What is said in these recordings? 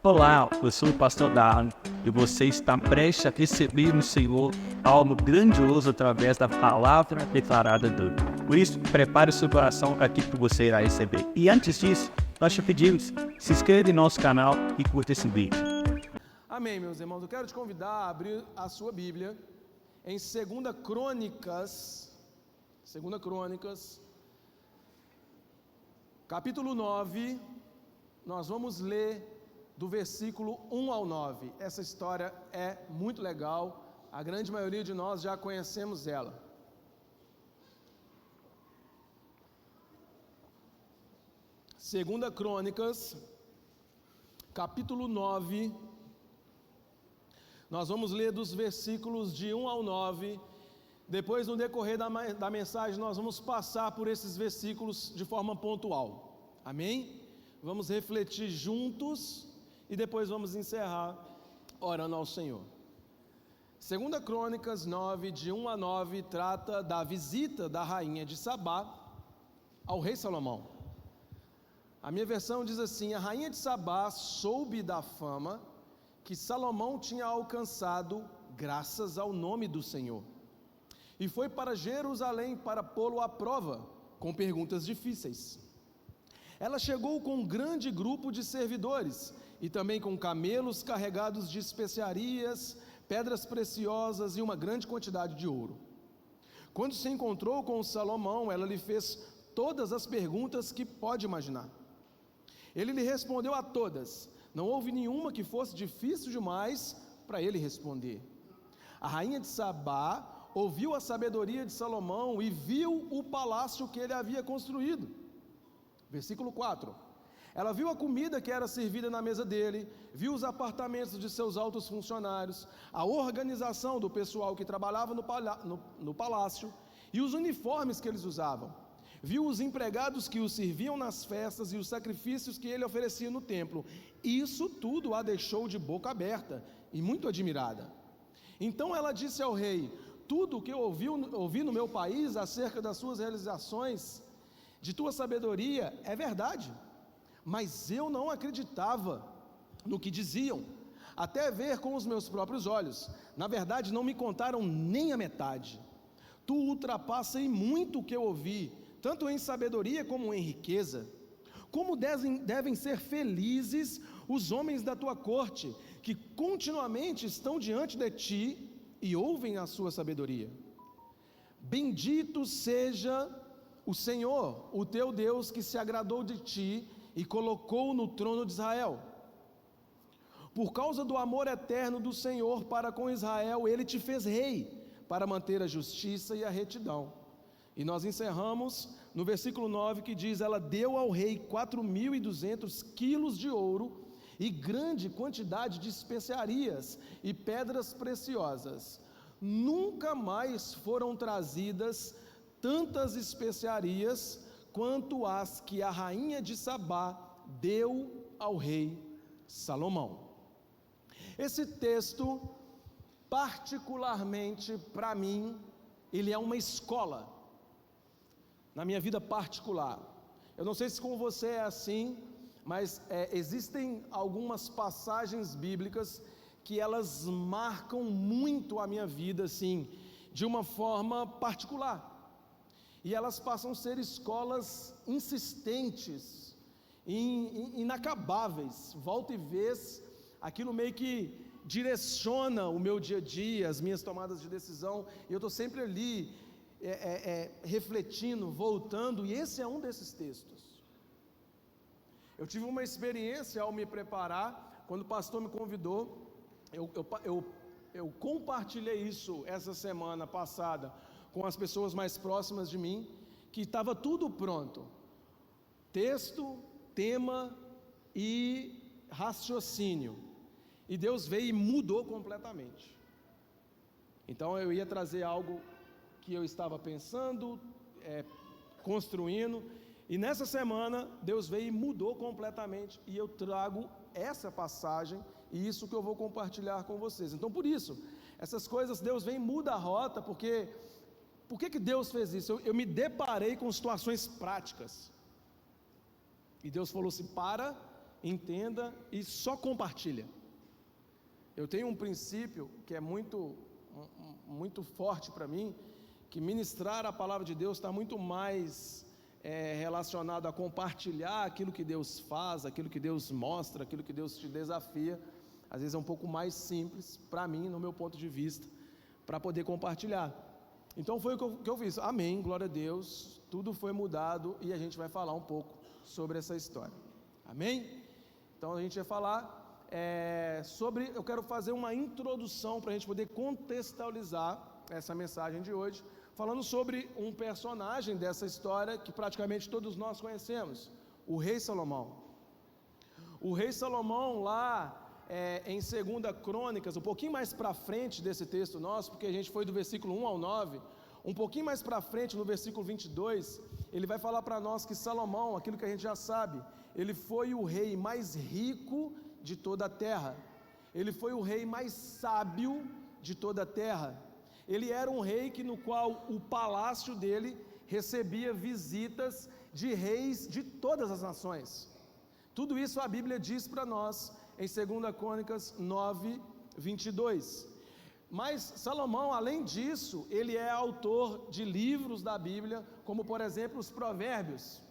Olá, eu sou o pastor Darlan e você está prestes a receber no Senhor algo grandioso através da palavra declarada dele. Por isso, prepare o seu coração para aquilo que você irá receber. E antes disso, nós te pedimos, se inscreva em nosso canal e curta esse vídeo. Amém, meus irmãos. Eu quero te convidar a abrir a sua Bíblia em 2 Crônicas, capítulo 9, nós vamos ler do versículo 1 ao 9. Essa história é muito legal, a grande maioria de nós já conhecemos ela. Segunda Crônicas, capítulo 9, nós vamos ler dos versículos de 1 ao 9, depois no decorrer da mensagem nós vamos passar por esses versículos de forma pontual, amém? Vamos refletir juntos e depois vamos encerrar orando ao Senhor. 2 Crônicas 9, de 1 a 9, trata da visita da rainha de Sabá ao rei Salomão. A minha versão diz assim: a rainha de Sabá soube da fama que Salomão tinha alcançado graças ao nome do Senhor, e foi para Jerusalém para pô-lo à prova com perguntas difíceis. Ela chegou com um grande grupo de servidores e também com camelos carregados de especiarias, pedras preciosas e uma grande quantidade de ouro. Quando se encontrou com Salomão, ela lhe fez todas as perguntas que pode imaginar. Ele lhe respondeu a todas. Não houve nenhuma que fosse difícil demais para ele responder. A rainha de Sabá ouviu a sabedoria de Salomão e viu o palácio que ele havia construído. Versículo 4. Ela viu a comida que era servida na mesa dele, viu os apartamentos de seus altos funcionários, a organização do pessoal que trabalhava no palácio e os uniformes que eles usavam. Viu os empregados que o serviam nas festas e os sacrifícios que ele oferecia no templo. Isso tudo a deixou de boca aberta e muito admirada. Então ela disse ao rei: tudo o que eu ouvi no meu país acerca das suas realizações, de tua sabedoria, é verdade. Mas eu não acreditava no que diziam, até ver com os meus próprios olhos. Na verdade, não me contaram nem a metade. Tu ultrapassa em muito o que eu ouvi, tanto em sabedoria como em riqueza. Como devem ser felizes os homens da tua corte, que continuamente estão diante de ti e ouvem a sua sabedoria. Bendito seja o Senhor, o teu Deus, que se agradou de ti e colocou no trono de Israel. Por causa do amor eterno do Senhor para com Israel, ele te fez rei, para manter a justiça e a retidão. E nós encerramos no versículo 9, que diz: ela deu ao rei 4.200 quilos de ouro e grande quantidade de especiarias e pedras preciosas. Nunca mais foram trazidas tantas especiarias quanto as que a rainha de Sabá deu ao rei Salomão. Esse texto, particularmente para mim, ele é uma escola na minha vida particular. Eu não sei se com você é assim, mas existem algumas passagens bíblicas que elas marcam muito a minha vida, assim, de uma forma particular. E elas passam a ser escolas insistentes, inacabáveis. Volta e vez, aquilo meio que direciona o meu dia a dia, as minhas tomadas de decisão. E eu estou sempre ali, refletindo, voltando, e esse é um desses textos. Eu tive uma experiência ao me preparar, quando o pastor me convidou, eu compartilhei isso essa semana passada com as pessoas mais próximas de mim, que estava tudo pronto, texto, tema e raciocínio, e Deus veio e mudou completamente. Então eu ia trazer algo que eu estava pensando, construindo, e nessa semana Deus veio e mudou completamente, e eu trago essa passagem, e isso que eu vou compartilhar com vocês. Então por isso, essas coisas, Deus vem e muda a rota, porque por que Deus fez isso? Eu me deparei com situações práticas, e Deus falou assim: para entenda e só compartilha. Eu tenho um princípio que é muito forte para mim, que ministrar a palavra de Deus está muito mais relacionado a compartilhar aquilo que Deus faz, aquilo que Deus mostra, aquilo que Deus te desafia. Às vezes é um pouco mais simples para mim, no meu ponto de vista, para poder compartilhar. Então foi o que eu fiz. Amém, glória a Deus, tudo foi mudado e a gente vai falar um pouco sobre essa história. Amém? Então a gente vai falar eu quero fazer uma introdução para a gente poder contextualizar essa mensagem de hoje, falando sobre um personagem dessa história que praticamente todos nós conhecemos, o rei Salomão. O rei Salomão lá em 2 Crônicas, um pouquinho mais para frente desse texto nosso, porque a gente foi do versículo 1 ao 9, um pouquinho mais para frente no versículo 22, ele vai falar para nós que Salomão, aquilo que a gente já sabe, ele foi o rei mais rico de toda a terra, ele foi o rei mais sábio de toda a terra, ele era um rei no qual o palácio dele recebia visitas de reis de todas as nações. Tudo isso a Bíblia diz para nós em 2 Crônicas 9, 22. Mas Salomão, além disso, ele é autor de livros da Bíblia, como por exemplo os Provérbios.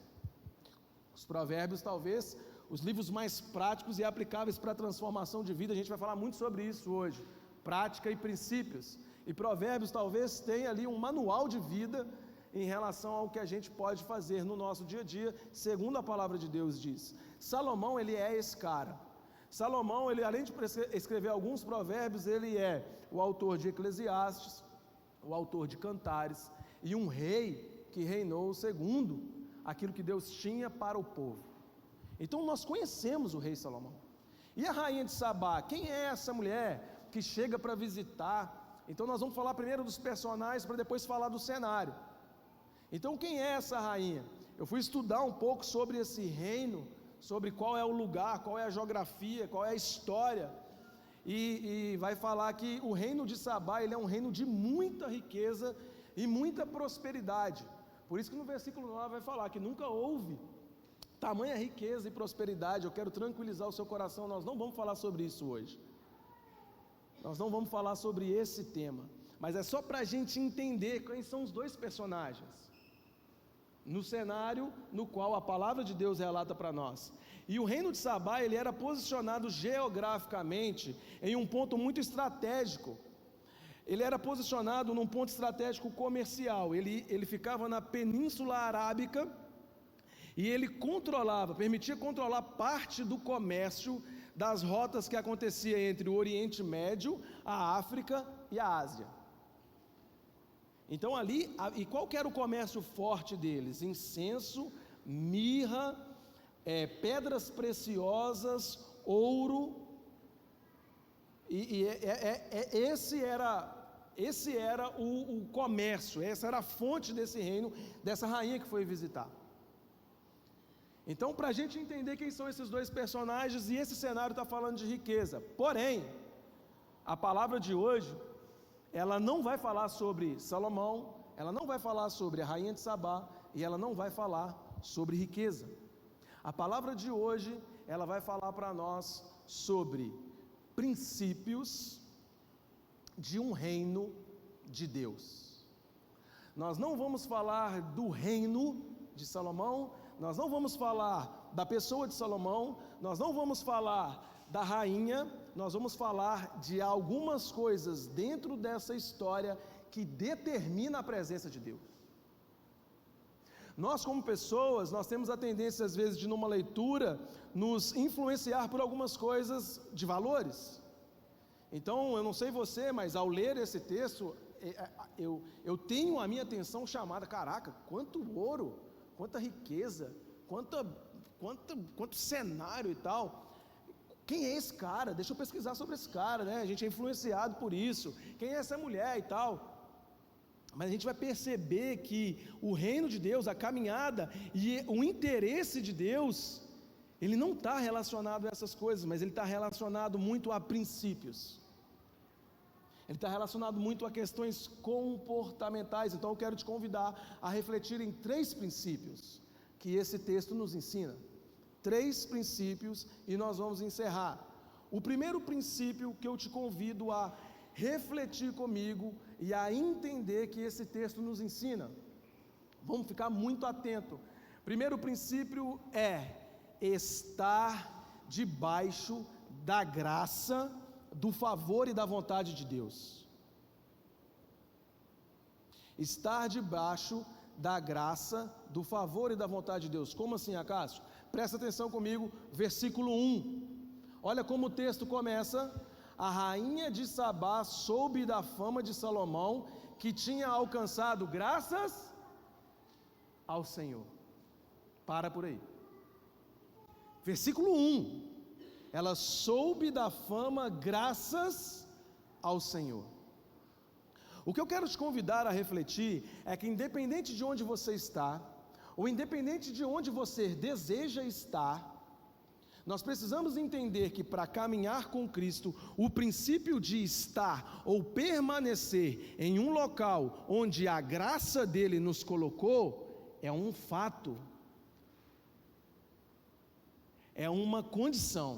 Os Provérbios, talvez os livros mais práticos e aplicáveis para a transformação de vida. A gente vai falar muito sobre isso hoje, prática e princípios. E Provérbios talvez tenha ali um manual de vida em relação ao que a gente pode fazer no nosso dia a dia, segundo a palavra de Deus diz. Salomão, ele é esse cara. Salomão, ele além de escrever alguns provérbios, ele é o autor de Eclesiastes, o autor de Cantares, e um rei que reinou segundo aquilo que Deus tinha para o povo. Então nós conhecemos o rei Salomão. E a rainha de Sabá, quem é essa mulher que chega para visitar? Então nós vamos falar primeiro dos personagens para depois falar do cenário. Então quem é essa rainha? Eu fui estudar um pouco sobre esse reino, sobre qual é o lugar, qual é a geografia, qual é a história, e vai falar que o reino de Sabá, ele é um reino de muita riqueza e muita prosperidade. Por isso que no versículo 9 vai falar que nunca houve tamanha riqueza e prosperidade. Eu quero tranquilizar o seu coração, nós não vamos falar sobre isso hoje, nós não vamos falar sobre esse tema, mas é só para a gente entender quem são os dois personagens no cenário no qual a palavra de Deus relata para nós. E o reino de Sabá, ele era posicionado geograficamente em um ponto muito estratégico. Ele era posicionado num ponto estratégico comercial. Ele ficava na Península Arábica e ele permitia controlar parte do comércio das rotas que acontecia entre o Oriente Médio, a África e a Ásia. Então ali, e qual que era o comércio forte deles? Incenso, mirra, pedras preciosas, ouro, esse era o comércio, essa era a fonte desse reino, dessa rainha que foi visitar. Então, para a gente entender quem são esses dois personagens, e esse cenário está falando de riqueza, porém, a palavra de hoje, ela não vai falar sobre Salomão, ela não vai falar sobre a rainha de Sabá, e ela não vai falar sobre riqueza. A palavra de hoje, ela vai falar para nós sobre princípios de um reino de Deus. Nós não vamos falar do reino de Salomão, nós não vamos falar da pessoa de Salomão, nós não vamos falar da rainha, nós vamos falar de algumas coisas dentro dessa história que determina a presença de Deus. Nós como pessoas, nós temos a tendência às vezes de numa leitura nos influenciar por algumas coisas de valores. Então eu não sei você, mas ao ler esse texto, eu tenho a minha atenção chamada, caraca, quanto ouro, quanta riqueza, quanto cenário e tal. Quem é esse cara? Deixa eu pesquisar sobre esse cara, né? A gente é influenciado por isso. Quem é essa mulher e tal? Mas a gente vai perceber que o reino de Deus, a caminhada e o interesse de Deus, ele não está relacionado a essas coisas, mas ele está relacionado muito a princípios. Ele está relacionado muito a questões comportamentais. Então eu quero te convidar a refletir em 3 princípios que esse texto nos ensina. 3 princípios e nós vamos encerrar. O primeiro princípio que eu te convido a refletir comigo e a entender que esse texto nos ensina. Vamos ficar muito atento. Primeiro princípio é estar debaixo da graça, do favor e da vontade de Deus. Estar debaixo da graça, do favor e da vontade de Deus. Como assim, Acácio? Presta atenção comigo, versículo 1. Olha como o texto começa. A rainha de Sabá soube da fama de Salomão, que tinha alcançado graças ao Senhor. Para por aí. Versículo 1. Ela soube da fama graças ao Senhor. O que eu quero te convidar a refletir é que, independente de onde você está, ou independente de onde você deseja estar, nós precisamos entender que para caminhar com Cristo, o princípio de estar ou permanecer em um local onde a graça dele nos colocou, é um fato, é uma condição.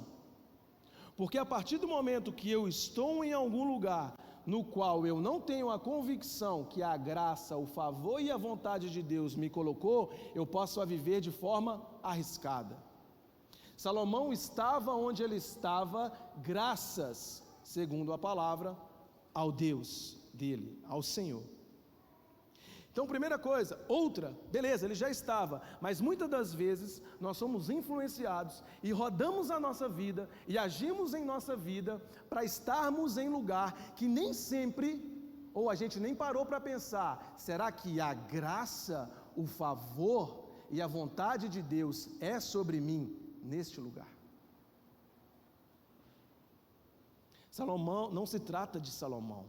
Porque a partir do momento que eu estou em algum lugar no qual eu não tenho a convicção que a graça, o favor e a vontade de Deus me colocou, eu posso viver de forma arriscada. Salomão estava onde ele estava graças, segundo a palavra, ao Deus dele, ao Senhor. Então, primeira coisa. Outra, beleza, ele já estava, mas muitas das vezes nós somos influenciados e rodamos a nossa vida e agimos em nossa vida para estarmos em lugar que nem sempre, ou a gente nem parou para pensar, será que a graça, o favor e a vontade de Deus é sobre mim neste lugar? Salomão, não se trata de Salomão,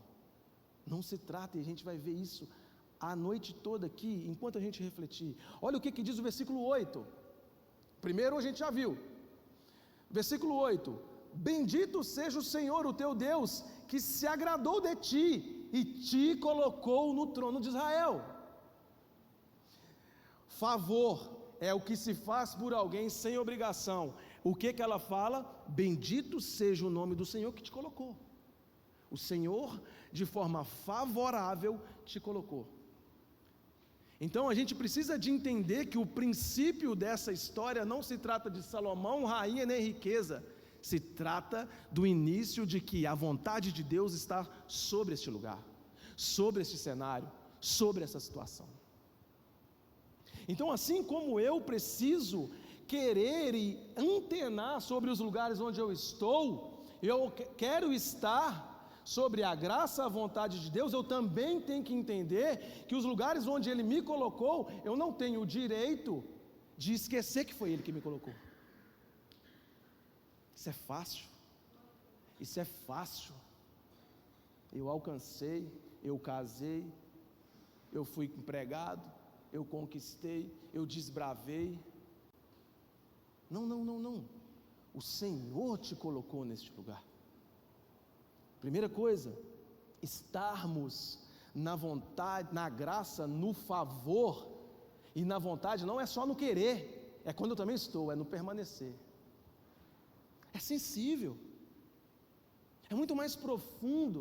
não se trata, e a gente vai ver isso a noite toda aqui, enquanto a gente refletir. Olha o que diz o versículo 8. Primeiro a gente já viu. Versículo 8. Bendito seja o Senhor, o teu Deus, que se agradou de ti e te colocou no trono de Israel. Favor é o que se faz por alguém sem obrigação. O que ela fala? Bendito seja o nome do Senhor que te colocou. O Senhor, de forma favorável, te colocou. Então a gente precisa de entender que o princípio dessa história não se trata de Salomão, rainha nem riqueza, se trata do início de que a vontade de Deus está sobre este lugar, sobre este cenário, sobre essa situação. Então, assim como eu preciso querer e antenar sobre os lugares onde eu estou, eu quero estar sobre a graça, a vontade de Deus, eu também tenho que entender que os lugares onde Ele me colocou, eu não tenho o direito de esquecer que foi Ele que me colocou. Isso é fácil, isso é fácil. Eu alcancei, eu casei, eu fui empregado, eu conquistei, eu desbravei. Não. O Senhor te colocou neste lugar. Primeira coisa, estarmos na vontade, na graça, no favor, e na vontade não é só no querer, é quando eu também estou, é no permanecer. É sensível, é muito mais profundo.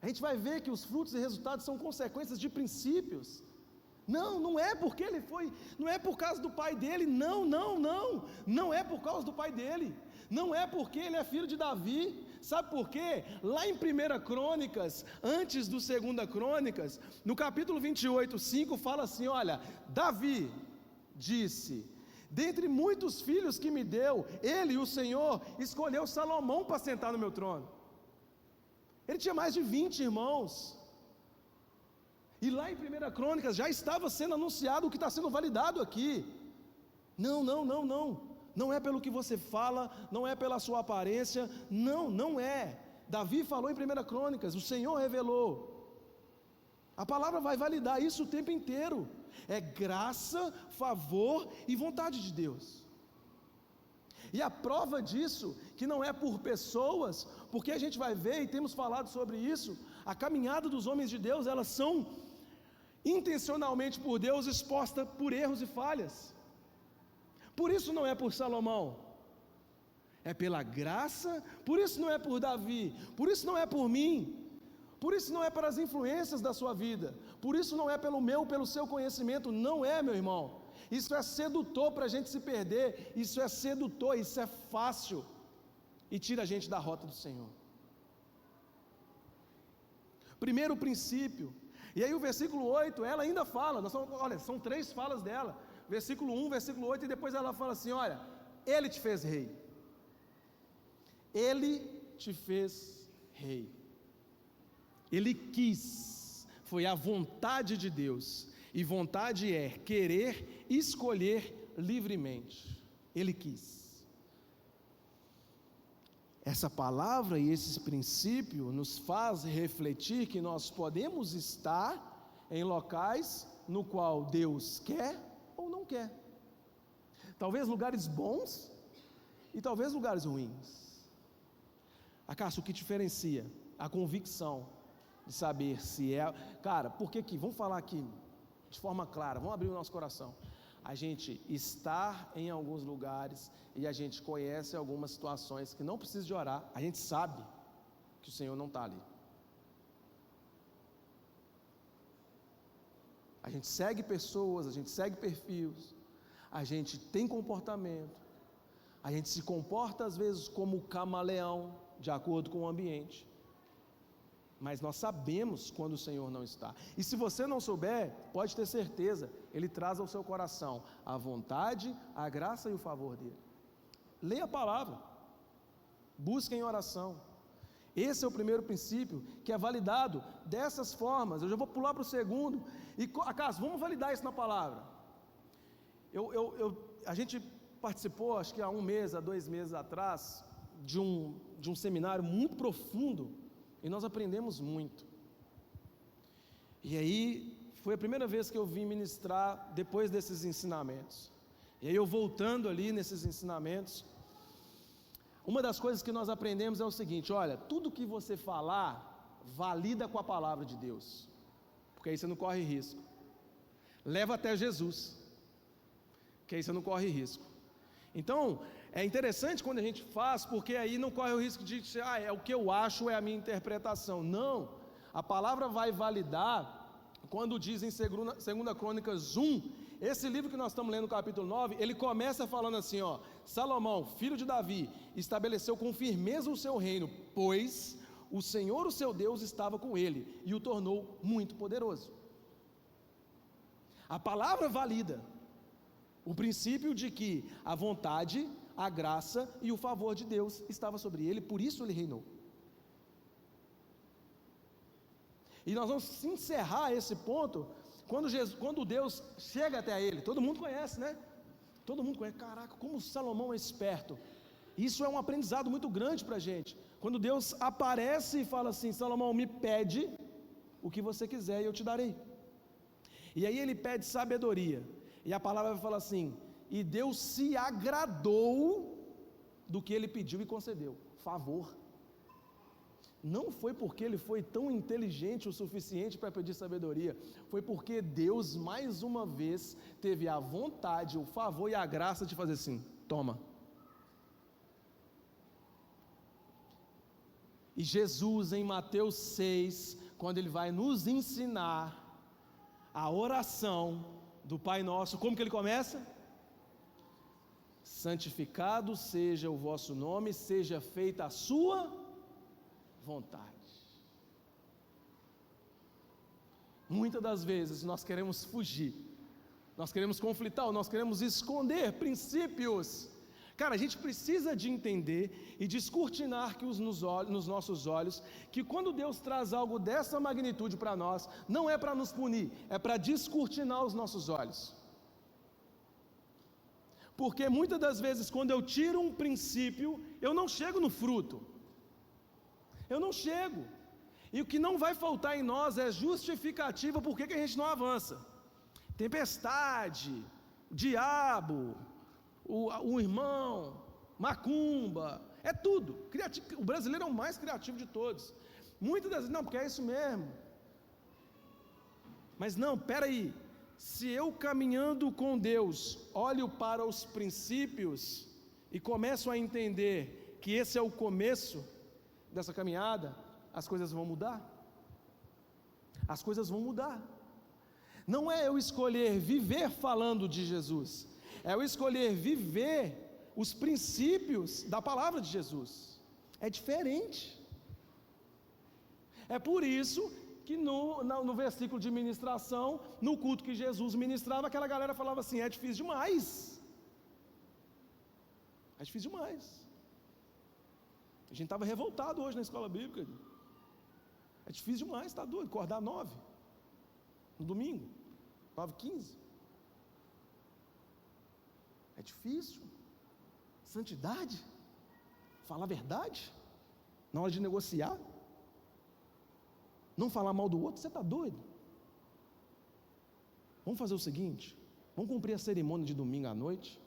A gente vai ver que os frutos e resultados são consequências de princípios. Não é porque ele foi, não é por causa do pai dele, não é por causa do pai dele, não é porque ele é filho de Davi. Sabe por quê? Lá em 1 Crônicas, antes do 2 Crônicas, no capítulo 28:5 fala assim: olha, Davi disse: dentre muitos filhos que me deu, ele, o Senhor, escolheu Salomão para sentar no meu trono. Ele tinha mais de 20 irmãos. E lá em 1 Crônicas já estava sendo anunciado o que está sendo validado aqui. Não é pelo que você fala, não é pela sua aparência, não é. Davi falou em 1 Crônicas, o Senhor revelou. A palavra vai validar isso o tempo inteiro. É graça, favor e vontade de Deus. E a prova disso, que não é por pessoas, porque a gente vai ver, e temos falado sobre isso, a caminhada dos homens de Deus, elas são intencionalmente por Deus exposta por erros e falhas. Por isso não é por Salomão, é pela graça. Por isso não é por Davi, por isso não é por mim, por isso não é pelas influências da sua vida, por isso não é pelo seu conhecimento. Não é, meu irmão. Isso é sedutor para a gente se perder, isso é sedutor, isso é fácil, e tira a gente da rota do Senhor. Primeiro princípio. E aí o versículo 8, ela ainda fala, olha, são 3 falas dela, versículo 1, versículo 8, e depois ela fala assim, olha, Ele te fez rei, Ele te fez rei, Ele quis, foi a vontade de Deus, e vontade é querer, escolher livremente, Ele quis. Essa palavra e esse princípio nos faz refletir que nós podemos estar em locais no qual Deus quer ou não quer. Talvez lugares bons e talvez lugares ruins. Acaso o que diferencia a convicção de saber se é... Cara, por que que... Vamos falar aqui de forma clara, vamos abrir o nosso coração. A gente está em alguns lugares e a gente conhece algumas situações que não precisa de orar, a gente sabe que o Senhor não está ali. A gente segue pessoas, a gente segue perfis, a gente tem comportamento, a gente se comporta às vezes como camaleão, de acordo com o ambiente, mas nós sabemos quando o Senhor não está. E se você não souber, pode ter certeza, Ele traz ao seu coração a vontade, a graça e o favor dEle. Leia a palavra, busque em oração. Esse é o primeiro princípio, que é validado dessas formas. Eu já vou pular para o segundo. E acaso, vamos validar isso na palavra. A gente participou, acho que há 1 mês, há 2 meses atrás, de um seminário muito profundo, e nós aprendemos muito. E aí, foi a primeira vez que eu vim ministrar depois desses ensinamentos. E aí eu voltando ali nesses ensinamentos, uma das coisas que nós aprendemos é o seguinte: olha, tudo que você falar, valida com a palavra de Deus, porque aí você não corre risco. Leva até Jesus, que aí você não corre risco. Então, é interessante quando a gente faz, porque aí não corre o risco de dizer, é o que eu acho, é a minha interpretação. Não, a palavra vai validar quando diz em 2 Crônicas 1, esse livro que nós estamos lendo no capítulo 9, ele começa falando assim, Salomão, filho de Davi, estabeleceu com firmeza o seu reino, pois o Senhor, o seu Deus, estava com ele, e o tornou muito poderoso. A palavra valida o princípio de que a vontade, a graça e o favor de Deus estava sobre ele, por isso ele reinou. E nós vamos encerrar esse ponto quando Deus chega até ele. Todo mundo conhece, né? Todo mundo conhece. Caraca, como Salomão é esperto. Isso é um aprendizado muito grande para a gente. Quando Deus aparece e fala assim: Salomão, me pede o que você quiser e eu te darei. E aí ele pede sabedoria. E a palavra vai falar assim: e Deus se agradou do que ele pediu e concedeu, favor. Não foi porque ele foi tão inteligente o suficiente para pedir sabedoria, foi porque Deus mais uma vez teve a vontade, o favor e a graça de fazer assim: toma. E Jesus em Mateus 6, quando ele vai nos ensinar a oração do Pai Nosso, como que ele começa? Santificado seja o vosso nome, seja feita a sua vontade. Muitas das vezes nós queremos fugir, nós queremos conflitar, nós queremos esconder princípios. Cara, a gente precisa de entender e descortinar que nos nossos olhos, que quando Deus traz algo dessa magnitude para nós, não é para nos punir, é para descortinar os nossos olhos. Porque muitas das vezes quando eu tiro um princípio, eu não chego no fruto, eu não chego, e o que não vai faltar em nós é justificativa por que a gente não avança. Tempestade, diabo, o irmão, macumba, é tudo. O brasileiro é o mais criativo de todos. Muitas das vezes, não, porque é isso mesmo. Mas não, peraí, se eu caminhando com Deus, olho para os princípios e começo a entender que esse é o começo dessa caminhada, as coisas vão mudar. As coisas vão mudar. Não é eu escolher viver falando de Jesus, é eu escolher viver os princípios da palavra de Jesus. É diferente. É por isso que no versículo de ministração, no culto que Jesus ministrava, aquela galera falava assim: é difícil demais. É difícil demais. A gente estava revoltado hoje na escola bíblica. É difícil demais, está doido, acordar 9 no domingo, 9h15. É difícil. Santidade, falar a verdade na hora de negociar, não falar mal do outro, você está doido? Vamos fazer o seguinte, vamos cumprir a cerimônia de domingo à noite,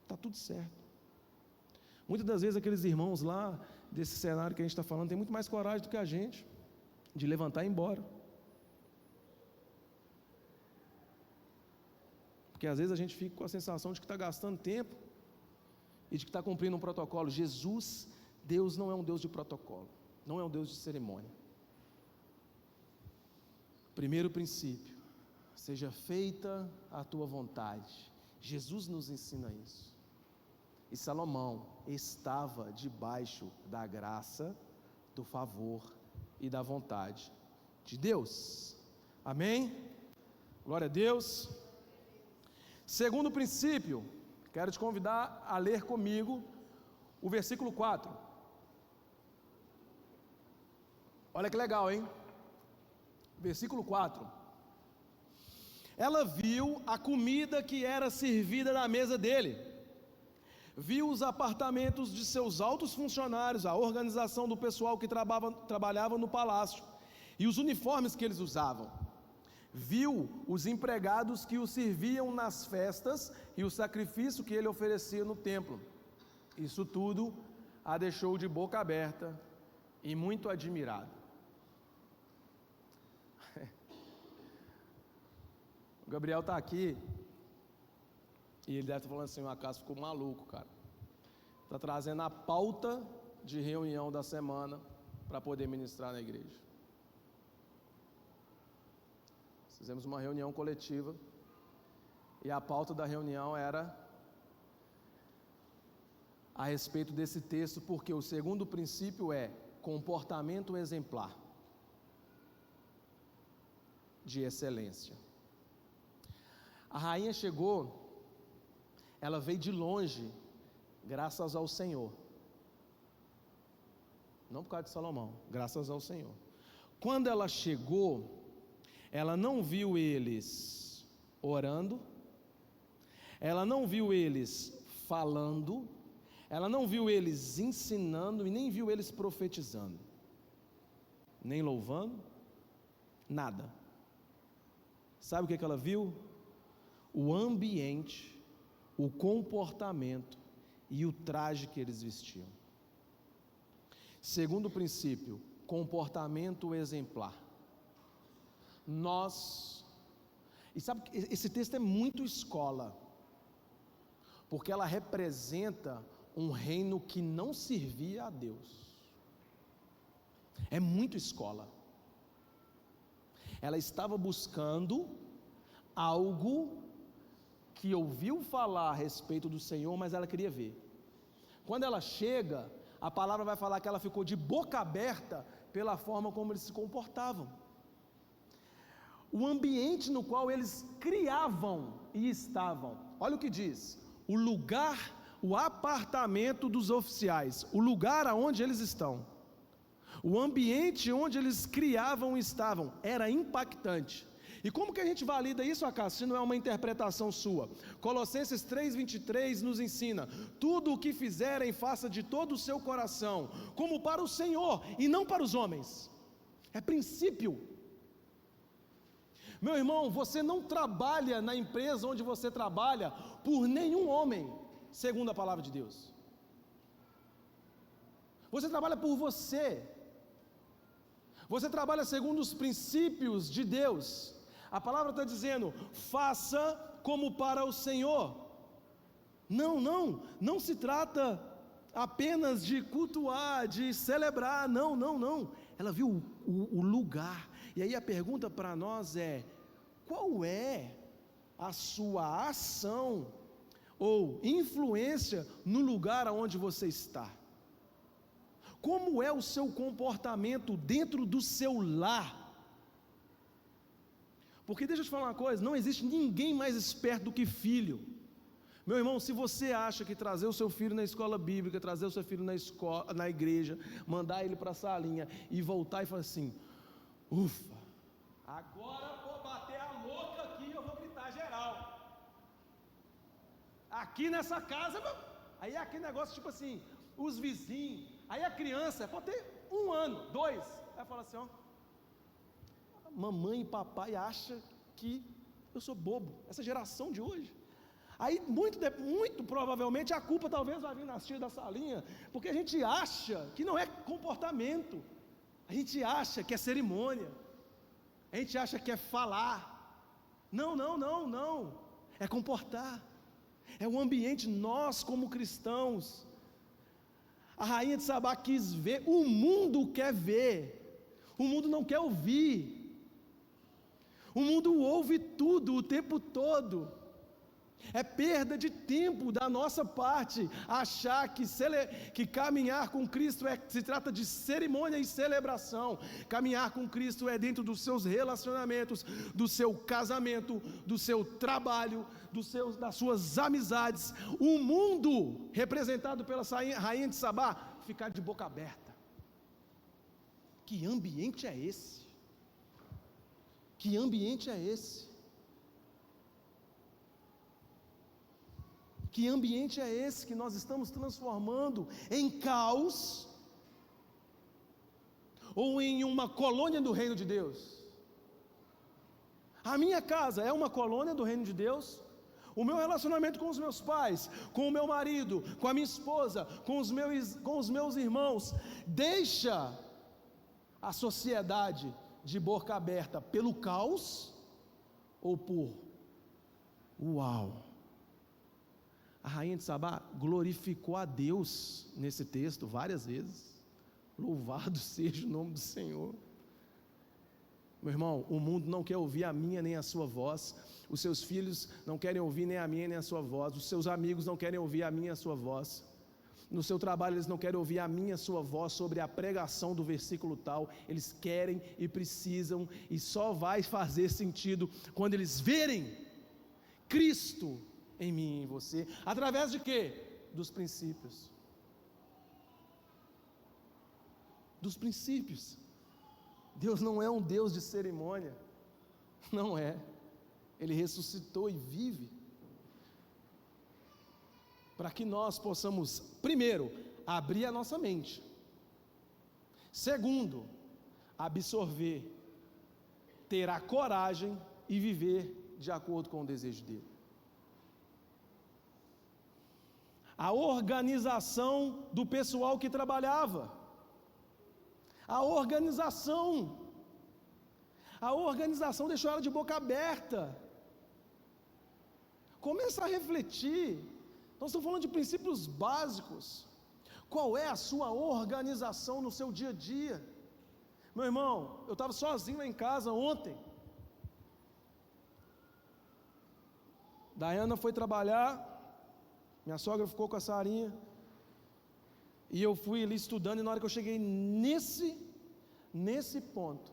está tudo certo. Muitas das vezes aqueles irmãos lá, desse cenário que a gente está falando, tem muito mais coragem do que a gente, de levantar e ir embora. Porque às vezes a gente fica com a sensação de que está gastando tempo, e de que está cumprindo um protocolo. Jesus, Deus não é um Deus de protocolo, não é um Deus de cerimônia. Primeiro princípio: seja feita a tua vontade. Jesus nos ensina isso. E Salomão estava debaixo da graça, do favor e da vontade de Deus. Amém? Glória a Deus. Segundo princípio, quero te convidar a ler comigo o versículo 4. Olha que legal, hein? Versículo 4. Ela viu a comida que era servida na mesa dele, viu os apartamentos de seus altos funcionários, a organização do pessoal que trabalhava no palácio, e os uniformes que eles usavam. Viu os empregados que o serviam nas festas e o sacrifício que ele oferecia no templo. Isso tudo a deixou de boca aberta e muito admirado. O Gabriel está aqui e ele deve estar falando assim: o acaso ficou maluco, cara. Está trazendo a pauta de reunião da semana para poder ministrar na igreja. Fizemos uma reunião coletiva e a pauta da reunião era a respeito desse texto, porque o segundo princípio é comportamento exemplar de excelência. A rainha chegou, ela veio de longe, graças ao Senhor, não por causa de Salomão, graças ao Senhor. Quando ela chegou, ela não viu eles orando, ela não viu eles falando, ela não viu eles ensinando e nem viu eles profetizando, nem louvando, nada. Sabe o que ela viu? O ambiente, o comportamento e o traje que eles vestiam. Segundo princípio, comportamento exemplar. E sabe que esse texto é muito escola, porque ela representa um reino que não servia a Deus. É muito escola. Ela estava buscando algo que ouviu falar a respeito do Senhor, mas ela queria ver. Quando ela chega, a palavra vai falar que ela ficou de boca aberta pela forma como eles se comportavam. O ambiente no qual eles criavam e estavam. Olha o que diz: o lugar, o apartamento dos oficiais, o lugar aonde eles estão, o ambiente onde eles criavam e estavam, era impactante. E como que a gente valida isso, acaso, se não é uma interpretação sua? Colossenses 3:23 nos ensina: tudo o que fizerem, faça de todo o seu coração, como para o Senhor e não para os homens. É princípio. Meu irmão, você não trabalha na empresa onde você trabalha por nenhum homem, segundo a palavra de Deus. Você trabalha por você. Você trabalha segundo os princípios de Deus. A palavra está dizendo: faça como para o Senhor. Não se trata apenas de cultuar, de celebrar, não. Ela viu o lugar. E aí a pergunta para nós é: qual é a sua ação ou influência no lugar aonde você está? Como é o seu comportamento dentro do seu lar? Porque deixa eu te falar uma coisa, não existe ninguém mais esperto do que filho. Meu irmão, se você acha que trazer o seu filho na escola bíblica, trazer o seu filho na igreja, mandar ele para a salinha e voltar e falar assim: ufa, agora vou bater a louca aqui e eu vou gritar geral. Aqui nessa casa, aí é aquele negócio tipo assim, os vizinhos, aí a criança, pode ter 1 ano, 2, aí fala assim: ó, mamãe e papai acham que eu sou bobo, essa geração de hoje. Aí muito provavelmente a culpa talvez vai vir nas tias da salinha, porque a gente acha que não é comportamento, a gente acha que é cerimônia, a gente acha que é falar. Não, é comportar, é o ambiente. Nós como cristãos, a rainha de Sabá quis ver, o mundo quer ver, o mundo não quer ouvir. O mundo ouve tudo o tempo todo. É perda de tempo da nossa parte achar que caminhar com Cristo se trata de cerimônia e celebração. Caminhar com Cristo é dentro dos seus relacionamentos, do seu casamento, do seu trabalho, das suas amizades. O mundo, representado pela rainha de Sabá, ficar de boca aberta. Que ambiente é esse? Que ambiente é esse? Que ambiente é esse que nós estamos transformando em caos ou em uma colônia do reino de Deus? A minha casa é uma colônia do reino de Deus? O meu relacionamento com os meus pais, com o meu marido, com a minha esposa, com os meus irmãos, deixa a sociedade de boca aberta pelo caos ou por uau? A rainha de Sabá glorificou a Deus nesse texto várias vezes. Louvado seja o nome do Senhor. Meu irmão, o mundo não quer ouvir a minha nem a sua voz. Os seus filhos não querem ouvir nem a minha nem a sua voz. Os seus amigos não querem ouvir a minha e a sua voz. No seu trabalho eles não querem ouvir a minha e a sua voz sobre a pregação do versículo tal. Eles querem e precisam, e só vai fazer sentido quando eles verem Cristo em mim e em você. Através de quê? Dos princípios. Dos princípios. Deus não é um Deus de cerimônia. Não é. Ele ressuscitou e vive para que nós possamos, primeiro, abrir a nossa mente. Segundo, absorver, ter a coragem e viver de acordo com o desejo dele. A organização do pessoal que trabalhava. A organização deixou ela de boca aberta. Começa a refletir. Nós estamos falando de princípios básicos. Qual é a sua organização no seu dia a dia? Meu irmão, eu estava sozinho lá em casa ontem. Daiana foi trabalhar, minha sogra ficou com a Sarinha, e eu fui ali estudando, e na hora que eu cheguei nesse ponto,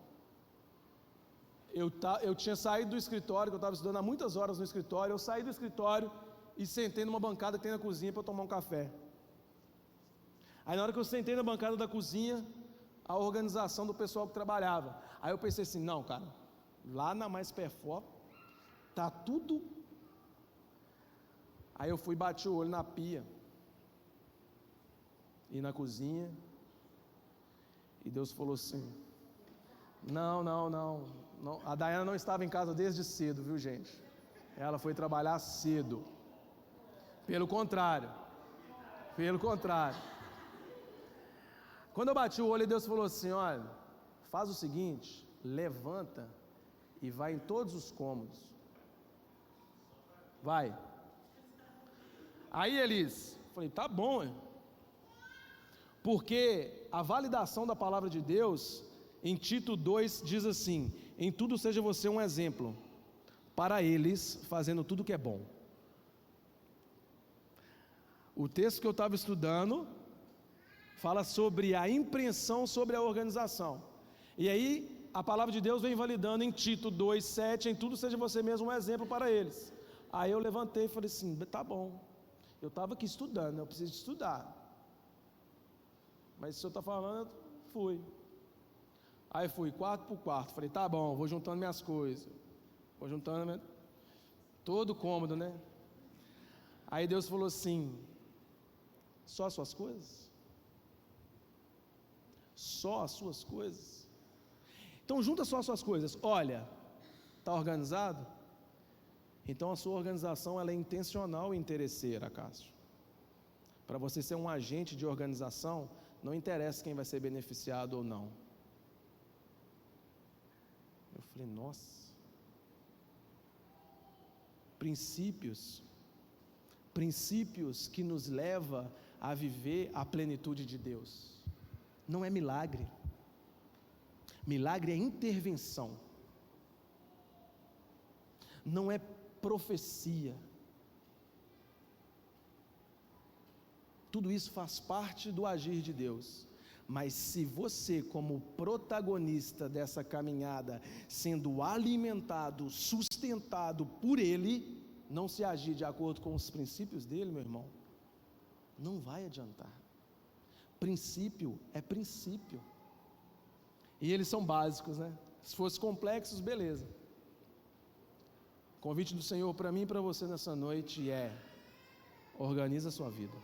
eu tinha saído do escritório, que eu estava estudando há muitas horas no escritório, eu saí do escritório e sentei numa bancada que tem na cozinha para tomar um café. Aí na hora que eu sentei na bancada da cozinha, a organização do pessoal que trabalhava, aí eu pensei assim, não cara, lá na Mais Perform, tá tudo. Aí eu fui, bati o olho na pia, e na cozinha, e Deus falou assim, não, a Daiana não estava em casa desde cedo, viu gente? Ela foi trabalhar cedo. Pelo contrário. Quando eu bati o olho, Deus falou assim, olha, faz o seguinte, levanta e vai em todos os cômodos. Vai. Aí Elis, falei, tá bom, porque a validação da palavra de Deus, em Tito 2, diz assim: em tudo seja você um exemplo para eles, fazendo tudo que é bom. O texto que eu estava estudando fala sobre a impreensão sobre a organização, e aí a palavra de Deus vem validando em Tito 2,7, em tudo seja você mesmo um exemplo para eles. Aí eu levantei e falei assim, tá bom, eu estava aqui estudando, eu preciso de estudar, mas se o senhor está falando, eu fui. Aí fui, quarto por quarto, falei, tá bom, vou juntando minhas coisas, vou juntando, todo cômodo, né? Aí Deus falou assim, só as suas coisas? Só as suas coisas? Então junta só as suas coisas. Olha, está organizado? Então a sua organização ela é intencional e interesseira, Cássio. Para você ser um agente de organização, não interessa quem vai ser beneficiado ou não. Eu falei, nossa. Princípios que nos leva a viver a plenitude de Deus. Não é milagre. Milagre é intervenção. Não é profecia. Tudo isso faz parte do agir de Deus. Mas se você, como protagonista dessa caminhada, sendo alimentado, sustentado por Ele, não se agir de acordo com os princípios dele, meu irmão, não vai adiantar. Princípio é princípio. E eles são básicos, né? Se fossem complexos, beleza. O convite do Senhor para mim e para você nessa noite é: organiza a sua vida.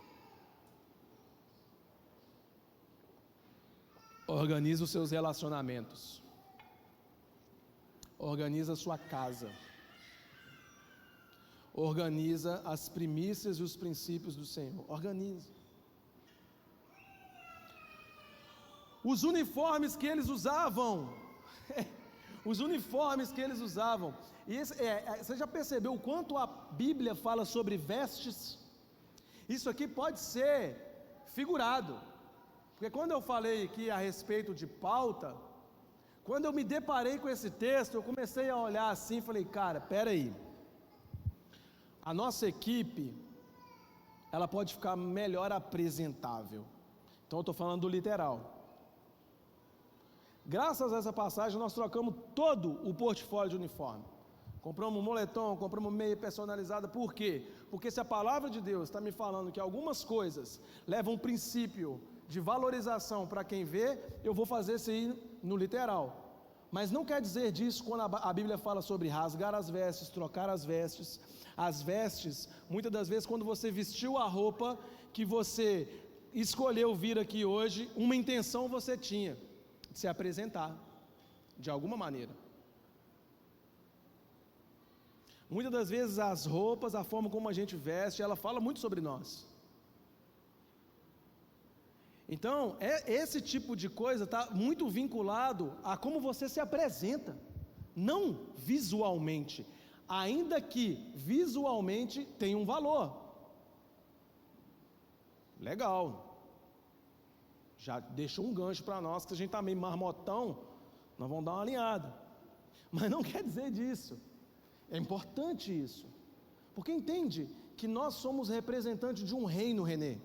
Organiza os seus relacionamentos. Organiza a sua casa. Organiza as primícias e os princípios do Senhor. Organiza. Os uniformes que eles usavam. Os uniformes que eles usavam. E você já percebeu o quanto a Bíblia fala sobre vestes? Isso aqui pode ser figurado. Porque quando eu falei aqui a respeito de pauta, quando eu me deparei com esse texto, eu comecei a olhar assim e falei, cara, peraí. A nossa equipe, ela pode ficar melhor apresentável. Então eu estou falando do literal. Graças a essa passagem nós trocamos todo o portfólio de uniforme. Compramos um moletom, compramos meia personalizada. Por quê? Porque se a palavra de Deus está me falando que algumas coisas levam um princípio de valorização para quem vê, eu vou fazer isso aí no literal. Mas não quer dizer disso quando a Bíblia fala sobre rasgar as vestes, trocar as vestes. As vestes, muitas das vezes quando você vestiu a roupa que você escolheu vir aqui hoje, uma intenção você tinha, de se apresentar, de alguma maneira. Muitas das vezes as roupas, a forma como a gente veste, ela fala muito sobre nós. Então, esse tipo de coisa está muito vinculado a como você se apresenta, não visualmente, ainda que visualmente tenha um valor. Legal, já deixou um gancho para nós, que se a gente está meio marmotão, nós vamos dar uma alinhada, mas não quer dizer disso. É importante isso, porque entende que nós somos representantes de um reino, Renê.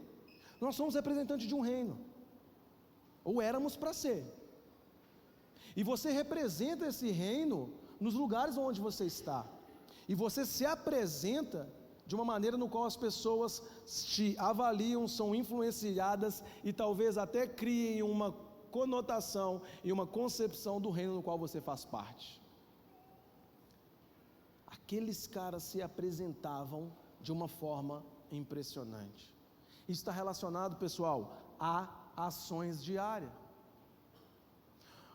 Nós somos representantes de um reino, ou éramos para ser, e você representa esse reino nos lugares onde você está, e você se apresenta de uma maneira no qual as pessoas te avaliam, são influenciadas e talvez até criem uma conotação e uma concepção do reino no qual você faz parte. Aqueles caras se apresentavam de uma forma impressionante. Isso está relacionado, pessoal, a ações diárias.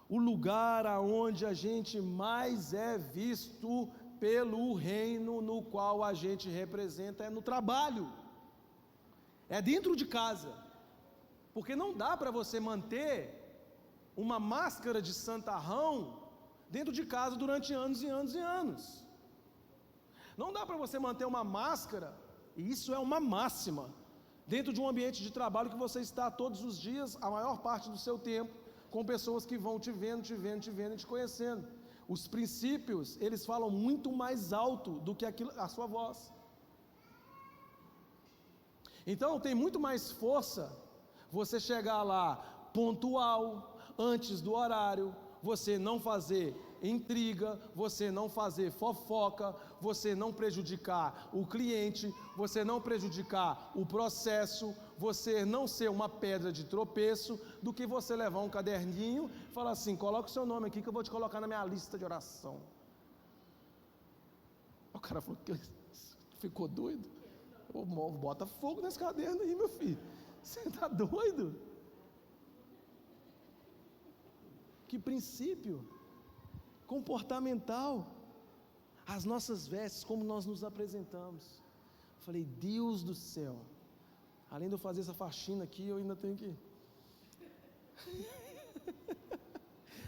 O lugar aonde a gente mais é visto pelo reino no qual a gente representa é no trabalho, é dentro de casa, porque não dá para você manter uma máscara de santarrão dentro de casa durante anos e anos e anos. Não dá para você manter uma máscara, e isso é uma máxima, dentro de um ambiente de trabalho que você está todos os dias, a maior parte do seu tempo, com pessoas que vão te vendo e te conhecendo. Os princípios, eles falam muito mais alto do que a sua voz. Então tem muito mais força você chegar lá pontual, antes do horário, você não fazer intriga, você não fazer fofoca, você não prejudicar o cliente, você não prejudicar o processo, você não ser uma pedra de tropeço, do que você levar um caderninho e falar assim: coloca o seu nome aqui que eu vou te colocar na minha lista de oração. O cara falou que ficou doido. Bota fogo nesse caderno aí, meu filho. Você está doido? Que princípio comportamental. As nossas vestes, como nós nos apresentamos. Falei, Deus do céu, além de eu fazer essa faxina aqui, eu ainda tenho que...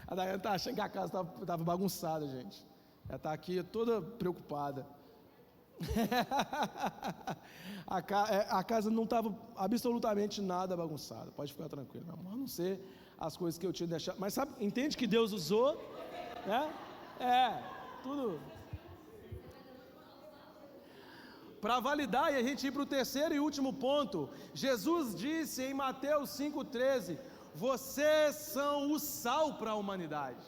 A Daiane está achando que a casa estava bagunçada, gente. Ela está aqui toda preocupada. A casa não estava absolutamente nada bagunçada, pode ficar tranquilo, meu amor, a não ser as coisas que eu tinha deixado, mas sabe, entende que Deus usou, né? Tudo para validar e a gente ir para o terceiro e último ponto. Jesus disse em Mateus 5,13: vocês são o sal para a humanidade.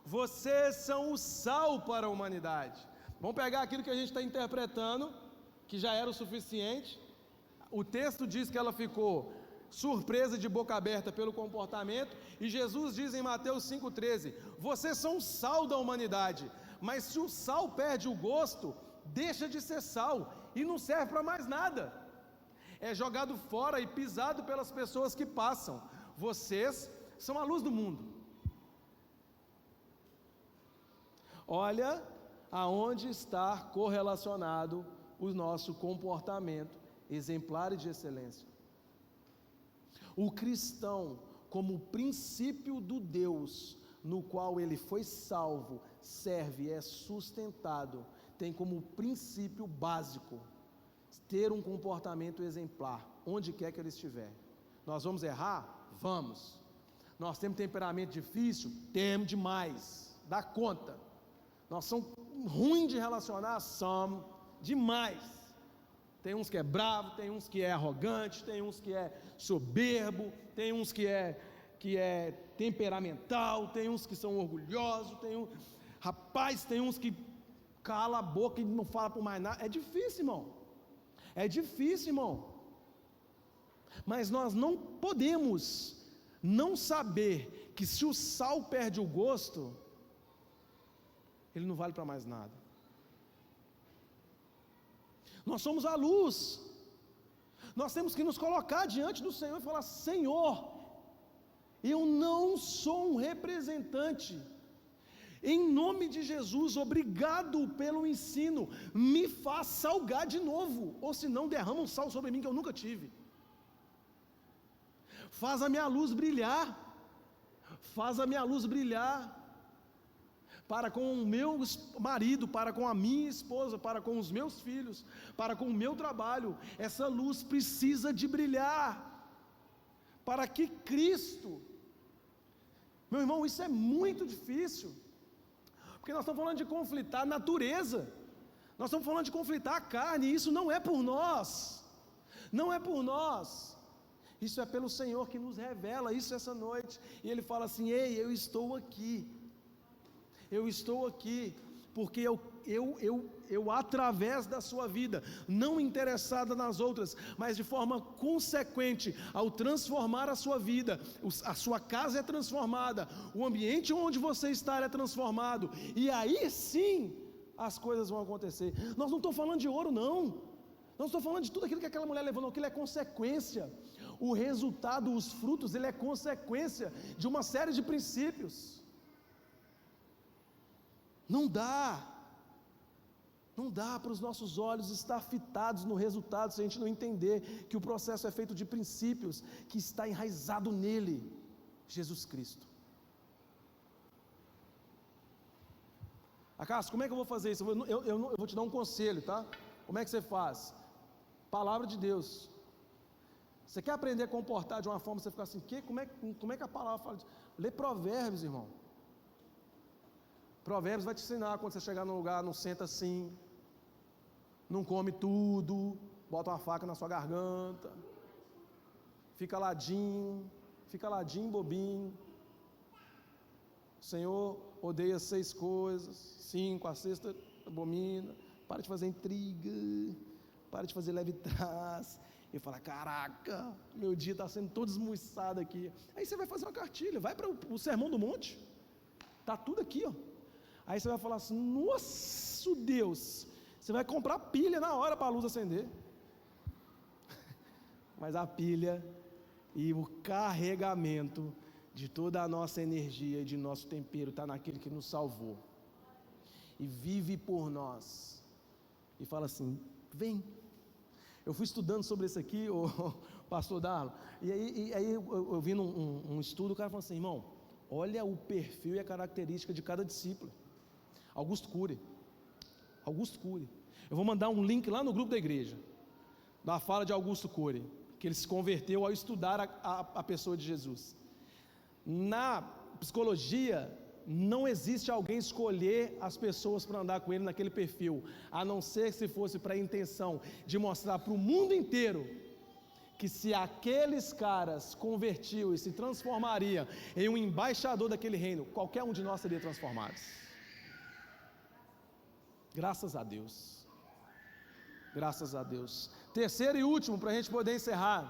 Vocês são o sal para a humanidade. Vamos pegar aquilo que a gente está interpretando, que já era o suficiente. O texto diz que ela ficou surpresa, de boca aberta pelo comportamento, e Jesus diz em Mateus 5,13: vocês são o sal da humanidade, mas se o sal perde o gosto, deixa de ser sal, e não serve para mais nada, é jogado fora e pisado pelas pessoas que passam. Vocês são a luz do mundo. Olha aonde está correlacionado o nosso comportamento exemplar e de excelência. O cristão, como princípio do Deus no qual ele foi salvo, serve, é sustentado, tem como princípio básico ter um comportamento exemplar, onde quer que ele estiver. Nós vamos errar? Vamos. Nós temos temperamento difícil? Temos demais, dá conta. Nós somos ruins de relacionar? Somos demais. Tem uns que é bravo, tem uns que é arrogante, tem uns que é soberbo, tem uns que é temperamental, tem uns que são orgulhosos, tem uns que cala a boca e não fala por mais nada. É difícil, irmão. É difícil, irmão. Mas nós não podemos não saber que se o sal perde o gosto, ele não vale para mais nada. Nós somos a luz. Nós temos que nos colocar diante do Senhor e falar: Senhor, eu não sou um representante. Em nome de Jesus, obrigado pelo ensino. Me faz salgar de novo, ou se não, derrama um sal sobre mim que eu nunca tive. Faz a minha luz brilhar. Faz a minha luz brilhar para com o meu marido, para com a minha esposa, para com os meus filhos, para com o meu trabalho. Essa luz precisa de brilhar, para que Cristo... Meu irmão, isso é muito difícil, porque nós estamos falando de conflitar a natureza, nós estamos falando de conflitar a carne, e isso não é por nós, não é por nós, isso é pelo Senhor que nos revela isso essa noite, e Ele fala assim: ei, eu estou aqui, porque eu através da sua vida, não interessada nas outras, mas de forma consequente, ao transformar a sua vida, a sua casa é transformada, o ambiente onde você está é transformado, e aí sim, as coisas vão acontecer. Nós não estamos falando de ouro, não, nós estamos falando de tudo aquilo que aquela mulher levou, não, aquilo é consequência, o resultado, os frutos, ele é consequência de uma série de princípios. Não dá para os nossos olhos estar fitados no resultado, se a gente não entender que o processo é feito de princípios, que está enraizado nele, Jesus Cristo. Cássio, como é que eu vou fazer isso? Eu vou te dar um conselho, tá? Como é que você faz? Palavra de Deus. Você quer aprender a comportar de uma forma, você fica assim, como é que a palavra fala disso? Lê Provérbios, irmão. Provérbios vai te ensinar quando você chegar num lugar, não senta assim, não come tudo, bota uma faca na sua garganta, fica ladinho, bobinho. O Senhor odeia 6 coisas, 5, a sexta abomina. Para de fazer intriga, para de fazer leve trás. E fala, caraca, meu dia está sendo todo esmuiçado aqui. Aí você vai fazer uma cartilha, vai para o Sermão do Monte, está tudo aqui, ó. Aí você vai falar assim, nossa Deus, você vai comprar pilha na hora para a luz acender. Mas a pilha e o carregamento de toda a nossa energia e de nosso tempero está naquele que nos salvou e vive por nós e fala assim, vem. Eu fui estudando sobre isso aqui, o pastor Darlo, e aí eu vi num estudo, o cara falou assim, irmão, olha o perfil e a característica de cada discípulo. Augusto Cury, eu vou mandar um link lá no grupo da igreja, da fala de Augusto Cury, que ele se converteu ao estudar a pessoa de Jesus. Na psicologia, não existe alguém escolher as pessoas para andar com ele naquele perfil, a não ser se fosse para a intenção de mostrar para o mundo inteiro que se aqueles caras convertiam e se transformariam em um embaixador daquele reino, qualquer um de nós seria transformado. Graças a Deus. Graças a Deus. Terceiro e último, para a gente poder encerrar,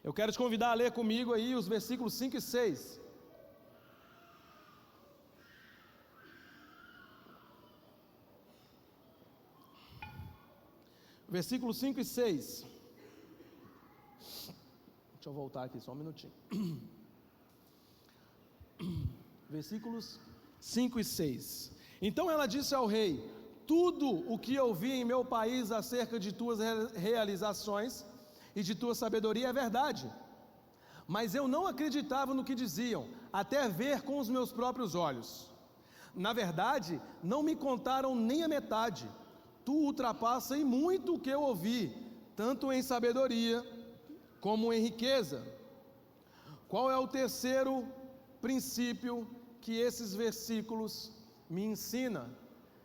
eu quero te convidar a ler comigo aí os versículos 5 e 6. Versículos 5 e 6. Deixa eu voltar aqui só um minutinho. Versículos 5 e 6. Então ela disse ao rei, tudo o que eu vi em meu país acerca de tuas realizações e de tua sabedoria é verdade, mas eu não acreditava no que diziam, até ver com os meus próprios olhos. Na verdade, não me contaram nem a metade. Tu ultrapassa em muito o que eu ouvi, tanto em sabedoria como em riqueza. Qual é o terceiro princípio que esses versículos me ensinam?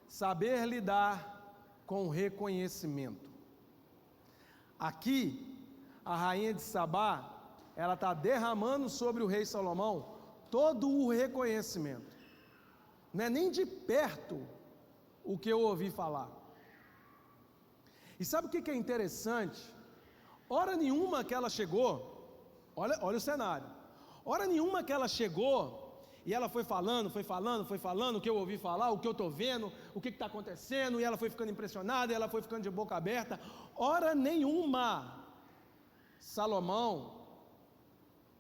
Saber lidar com reconhecimento. Aqui, a rainha de Sabá, ela está derramando sobre o rei Salomão todo o reconhecimento. Não é nem de perto o que eu ouvi falar. E sabe o que é interessante? Hora nenhuma que ela chegou, olha o cenário, hora nenhuma que ela chegou, e ela foi falando, o que eu ouvi falar, o que eu estou vendo, o que está acontecendo, e ela foi ficando impressionada, e ela foi ficando de boca aberta, hora nenhuma, Salomão,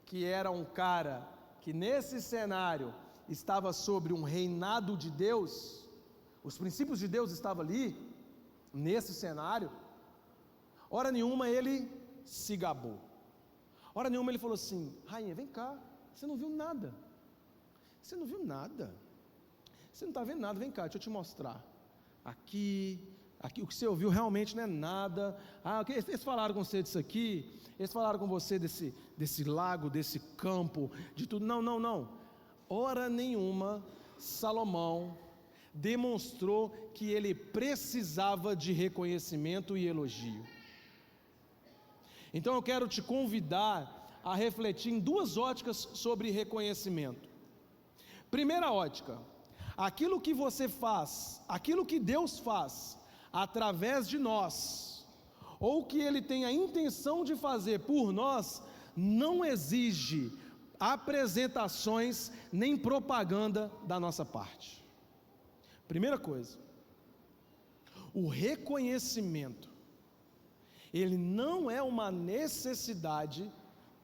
que era um cara que nesse cenário estava sobre um reinado de Deus, os princípios de Deus estavam ali, nesse cenário, hora nenhuma ele se gabou, hora nenhuma ele falou assim, rainha, vem cá, você não viu nada, você não está vendo nada, vem cá, deixa eu te mostrar, aqui, o que você ouviu realmente não é nada, eles falaram com você disso aqui, eles falaram com você desse lago, desse campo, de tudo, não, hora nenhuma, Salomão demonstrou que ele precisava de reconhecimento e elogio. Então eu quero te convidar a refletir em 2 óticas sobre reconhecimento. Primeira ótica, aquilo que você faz, aquilo que Deus faz através de nós, ou que Ele tem a intenção de fazer por nós, não exige apresentações nem propaganda da nossa parte. Primeira coisa, o reconhecimento, ele não é uma necessidade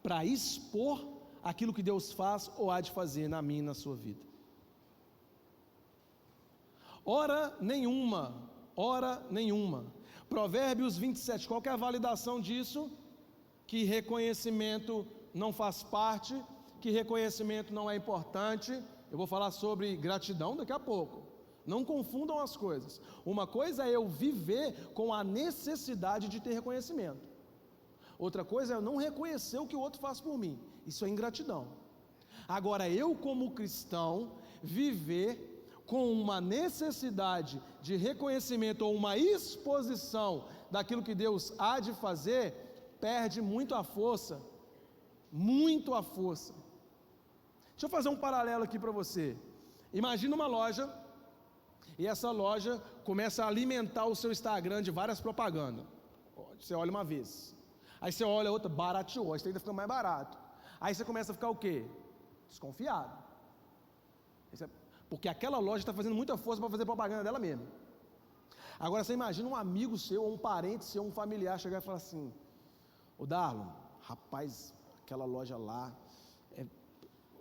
para expor aquilo que Deus faz ou há de fazer na minha e na sua vida. Hora nenhuma. Provérbios 27, qual que é a validação disso? Que reconhecimento não faz parte, que reconhecimento não é importante. Eu vou falar sobre gratidão daqui a pouco, Não confundam as coisas. Uma coisa é eu viver com a necessidade de ter reconhecimento. Outra coisa é eu não reconhecer o que o outro faz por mim. Isso é ingratidão. Agora, eu como cristão, viver com uma necessidade de reconhecimento ou uma exposição daquilo que Deus há de fazer, perde muito a força. Muito a força. Deixa eu fazer um paralelo aqui para você. Imagina uma loja, e essa loja começa a alimentar o seu Instagram de várias propagandas. Você olha uma vez, aí você olha outra, barateou, aí você ainda fica mais barato. Aí você começa a ficar o quê? Desconfiado. Porque aquela loja está fazendo muita força para fazer propaganda dela mesma. Agora você imagina um amigo seu, ou um parente seu, um familiar chegar e falar assim: ô Darlon, rapaz, aquela loja lá,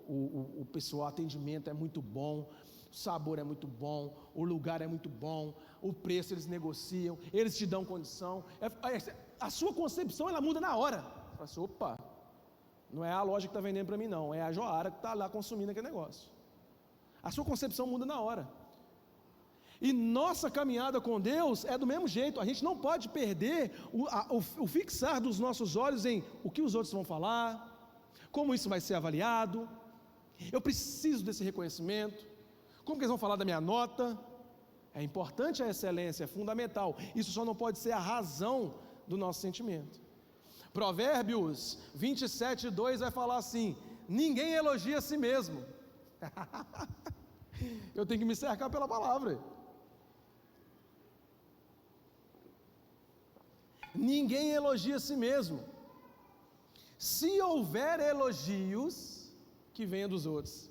o pessoal, o atendimento é muito bom, o sabor é muito bom, o lugar é muito bom, o preço eles negociam, eles te dão condição. A sua concepção ela muda na hora. Você fala assim: opa, não é a loja que está vendendo para mim não, é a Joara que está lá consumindo aquele negócio. A sua concepção muda na hora. E nossa caminhada com Deus é do mesmo jeito. A gente não pode perder o fixar dos nossos olhos em o que os outros vão falar, como isso vai ser avaliado. Eu preciso desse reconhecimento. Como que eles vão falar da minha nota? É importante a excelência, é fundamental. Isso só não pode ser a razão do nosso sentimento. Provérbios 27:2 vai falar assim: ninguém elogia a si mesmo. Eu tenho que me cercar pela palavra. Ninguém elogia a si mesmo. Se houver elogios, que venha dos outros.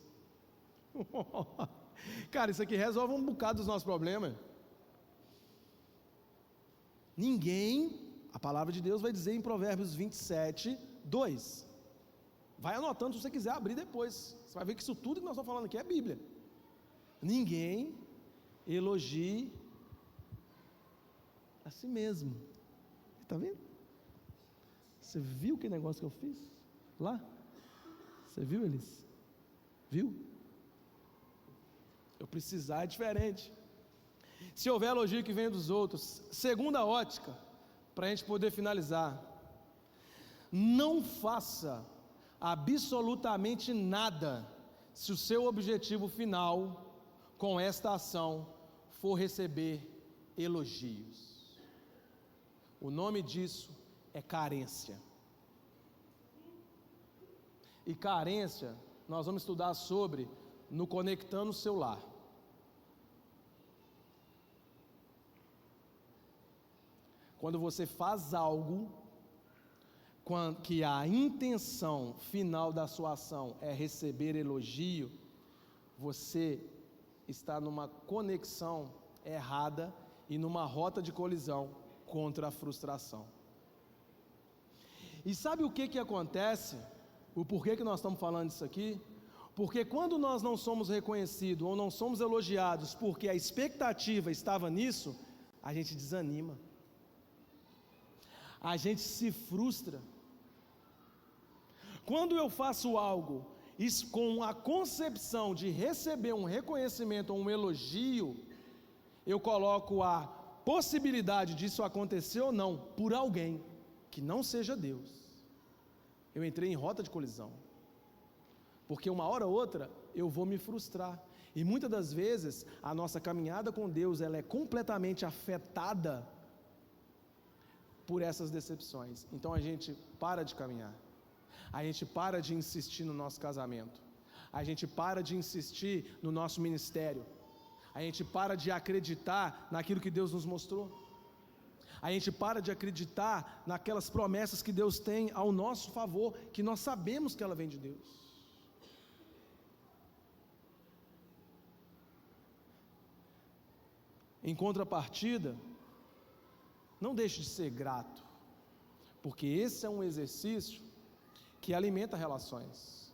Cara, isso aqui resolve um bocado dos nossos problemas. Ninguém, a palavra de Deus vai dizer em Provérbios 27:2. Vai anotando se você quiser abrir depois. Você vai ver que isso tudo que nós estamos falando aqui é Bíblia. Ninguém elogie a si mesmo. Está vendo? Você viu que negócio que eu fiz lá? Você viu, Elis? Viu? Eu precisar é diferente. Se houver elogio que venha dos outros. Segunda ótica, para a gente poder finalizar: não faça absolutamente nada se o seu objetivo final com esta ação for receber elogios. O nome disso é carência. E carência nós vamos estudar sobre no Conectando o Seu Lar. Quando você faz algo que a intenção final da sua ação é receber elogio, você está numa conexão errada e numa rota de colisão contra a frustração. E sabe o que acontece? O porquê que nós estamos falando isso aqui? Porque quando nós não somos reconhecidos ou não somos elogiados porque a expectativa estava nisso, a gente desanima, a gente se frustra. Quando eu faço algo com a concepção de receber um reconhecimento ou um elogio, eu coloco a possibilidade disso acontecer ou não por alguém que não seja Deus. Eu entrei em rota de colisão, porque uma hora ou outra eu vou me frustrar, e muitas das vezes a nossa caminhada com Deus ela é completamente afetada por essas decepções. Então a gente para de caminhar, a gente para de insistir no nosso casamento, a gente para de insistir no nosso ministério, a gente para de acreditar naquilo que Deus nos mostrou, a gente para de acreditar naquelas promessas que Deus tem ao nosso favor, que nós sabemos que ela vem de Deus. Em contrapartida, não deixe de ser grato, porque esse é um exercício que alimenta relações.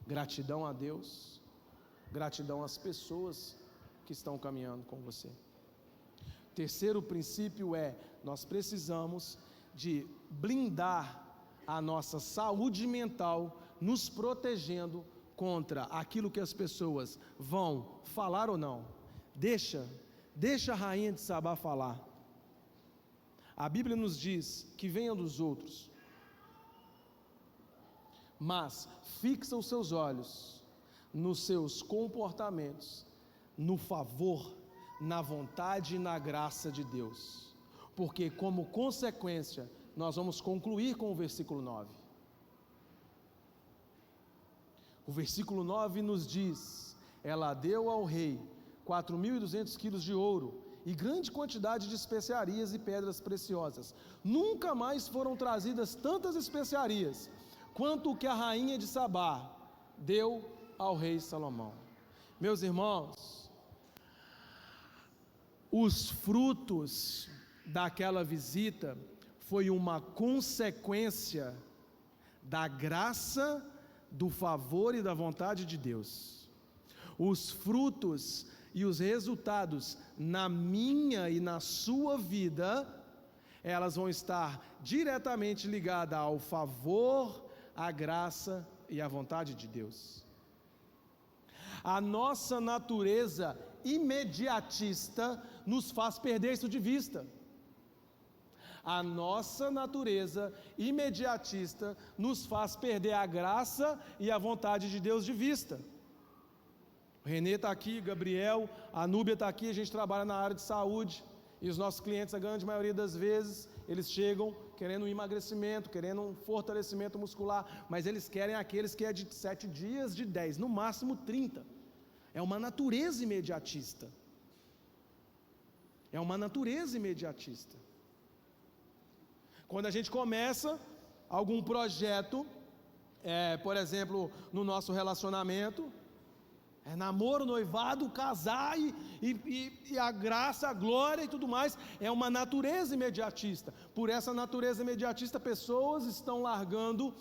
Gratidão a Deus, gratidão às pessoas que estão caminhando com você. Terceiro princípio é: nós precisamos de blindar a nossa saúde mental, nos protegendo contra aquilo que as pessoas vão falar ou não, Deixa a rainha de Sabá falar. A Bíblia nos diz que venha dos outros, mas fixa os seus olhos nos seus comportamentos, no favor, na vontade e na graça de Deus, porque como consequência, nós vamos concluir com o versículo 9. O versículo 9 nos diz: ela deu ao rei 4.200 quilos de ouro e grande quantidade de especiarias e pedras preciosas. Nunca mais foram trazidas tantas especiarias quanto o que a rainha de Sabá deu ao rei Salomão. Meus irmãos, os frutos daquela visita foi uma consequência da graça, do favor e da vontade de Deus. Os frutos e os resultados na minha e na sua vida, elas vão estar diretamente ligadas ao favor, à graça e à vontade de Deus. A nossa natureza imediatista nos faz perder isso de vista. A nossa natureza imediatista nos faz perder a graça e a vontade de Deus de vista. O Renê está aqui, Gabriel, a Núbia está aqui, a gente trabalha na área de saúde, e os nossos clientes, a grande maioria das vezes, eles chegam querendo um emagrecimento, querendo um fortalecimento muscular, mas eles querem aqueles que é de 7 dias, de 10, no máximo 30. É uma natureza imediatista. É uma natureza imediatista. Quando a gente começa algum projeto, por exemplo, no nosso relacionamento, namoro, noivado, casar e a graça, a glória e tudo mais, é uma natureza imediatista. Por essa natureza imediatista, pessoas estão largando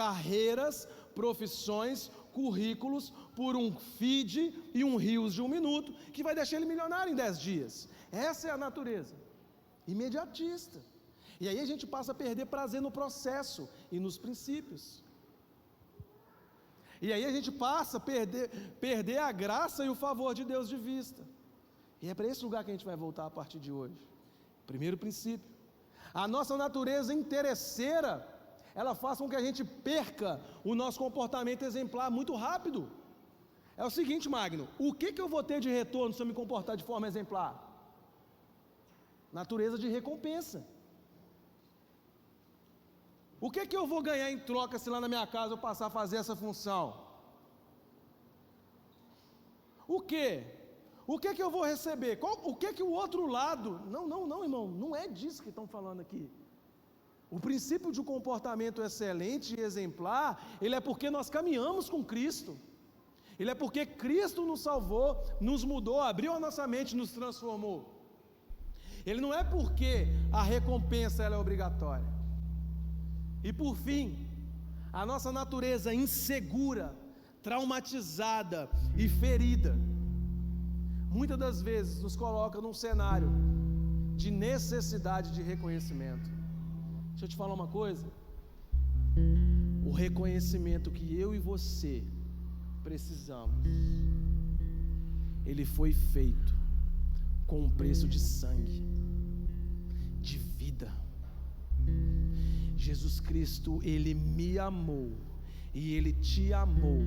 carreiras, profissões, currículos, por um feed e um rios de 1 minuto, que vai deixar ele milionário em 10 dias. Essa é a natureza imediatista. E aí a gente passa a perder prazer no processo e nos princípios. E aí a gente passa a perder a graça e o favor de Deus de vista. E é para esse lugar que a gente vai voltar a partir de hoje. Primeiro princípio: a nossa natureza interesseira, ela faz com que a gente perca o nosso comportamento exemplar muito rápido. É o seguinte, Magno: o que eu vou ter de retorno se eu me comportar de forma exemplar? Natureza de recompensa. O que eu vou ganhar em troca se lá na minha casa eu passar a fazer essa função? O que eu vou receber? O que o outro lado... Não, irmão, não é disso que estão falando aqui. O princípio de um comportamento excelente e exemplar, ele é porque nós caminhamos com Cristo. Ele é porque Cristo nos salvou, nos mudou, abriu a nossa mente, nos transformou. Ele não é porque a recompensa ela é obrigatória. E por fim, a nossa natureza insegura, traumatizada e ferida, muitas das vezes nos coloca num cenário de necessidade de reconhecimento. Deixa eu te falar uma coisa: o reconhecimento que eu e você precisamos, ele foi feito com um preço de sangue, de vida. Jesus Cristo, Ele me amou e Ele te amou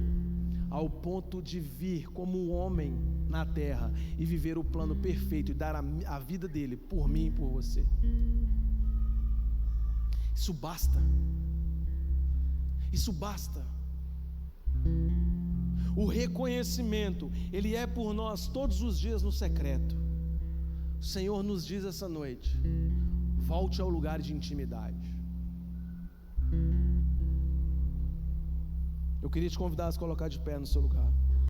ao ponto de vir como homem na terra e viver o plano perfeito e dar a vida dele por mim e por você. Isso basta. Isso basta. O reconhecimento, ele é por nós todos os dias no secreto. O Senhor nos diz essa noite: volte ao lugar de intimidade. Eu queria te convidar a se colocar de pé no seu lugar.